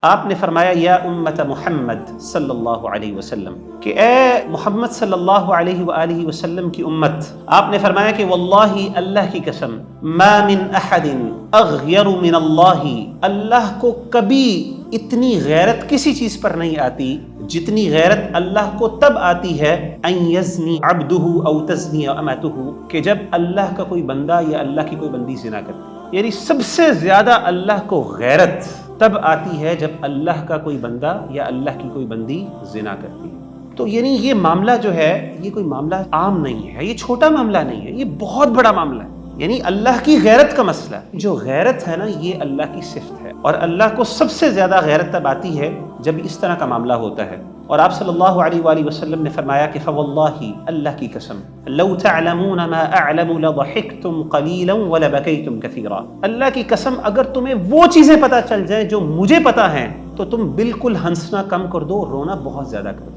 آپ نے فرمایا یا امت محمد صلی اللہ علیہ وسلم کہ اے محمد صلی اللہ علیہ وآلہ وسلم کی امت، آپ نے فرمایا کہ واللہ اللہ کی قسم ما من احد اغیر من اللہ، اللہ کو کبھی اتنی غیرت کسی چیز پر نہیں آتی جتنی غیرت اللہ کو تب آتی ہے ان یزنی عبدہ او تزنی امتہ، کہ جب اللہ کا کوئی بندہ یا اللہ کی کوئی بندی زنا کرتی، یعنی سب سے زیادہ اللہ کو غیرت تب آتی ہے جب اللہ کا کوئی بندہ یا اللہ کی کوئی بندی زنا کرتی ہے۔ تو یعنی یہ معاملہ جو ہے یہ کوئی معاملہ عام نہیں ہے، یہ چھوٹا معاملہ نہیں ہے، یہ بہت بڑا معاملہ ہے، یعنی اللہ کی غیرت کا مسئلہ ہے۔ جو غیرت ہے نا یہ اللہ کی صفت ہے، اور اللہ کو سب سے زیادہ غیرت تب آتی ہے جب اس طرح کا معاملہ ہوتا ہے۔ اور آپ صلی اللہ علیہ وآلہ وسلم نے فرمایا کہ فواللہ اللہ کی قسم لو تعلمون ما اعلم لضحکتم قلیلا ولبکیتم کثیرا، اللہ کی قسم اگر تمہیں وہ چیزیں پتہ چل جائیں جو مجھے پتہ ہیں تو تم بالکل ہنسنا کم کر دو، رونا بہت زیادہ کر دو۔